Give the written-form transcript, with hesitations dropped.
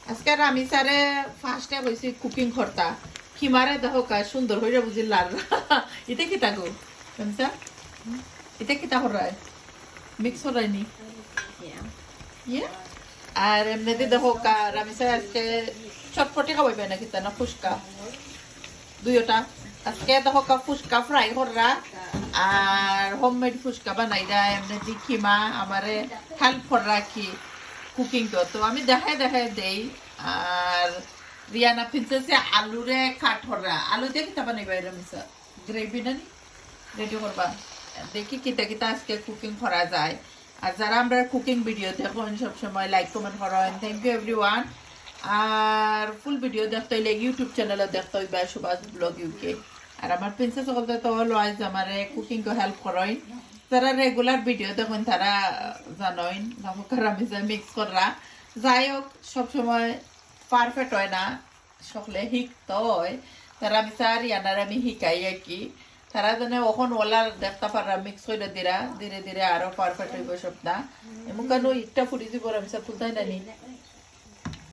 আজকে আমি স্যারে ফার্স্টে কইছি কুকিং করতা খিমারে দেখো কা সুন্দর হইরা বুঝি লাল এটা কি তাগো কমসা এটা কি তা হরায় মিক্স হরায়নি ইয়ে আর এমনিতে দেখো কা আমি স্যার আজকে চটপটি খাওয়াইবে নাকি তা না ফুচকা দুইটা আজকে দেখো কা ফুচকা ফ্রাই কররা আর হোমমেড ফুচকা বানাইরা এমনি খিমা আমারে হেল্প কররা কি কুকিং তো আমি দেখায় দেখায় দেই আর রিয়ানা প্রিন্সেসে আলুরে কাট হরা আলু দিয়ে কিতা বানাইবা এরকম গ্রেভি না রেডি করবা দেখি কিতা কিতা আজকে কুকিং করা যায় আর যারা আমরা কুকিং ভিডিও দেখুন সবসময় লাইক কমেন্ট করেন থ্যাংক ইউ এভরিওয়ান আর ফুল ভিডিও দেখতে হইলে ইউটিউব চ্যানেলে দেখতে হইবা সুভাষ ব্লগ ইউকে আর আমার প্রিন্সেস বলতে তো হলো আজ আমার কুকিং কো হেল্প করেন যারা রেগুলার ভিডিও দেখুন তারা জানেন আমি যে মিক্স করা যাই হোক সবসময় পারফেক্ট হয় না সকলে শিখতে হয় তারা আমি স্যার ইয়ানার আমি শিখাই আর কি তারা জানে ওখন ওলার দেখতে পারা মিক্স করে দিরা ধীরে ধীরে আরো পারফেক্ট হইব সব না এমন কেন ইটটা ফুটি দিব আমি স্যার ফুলতাই নানি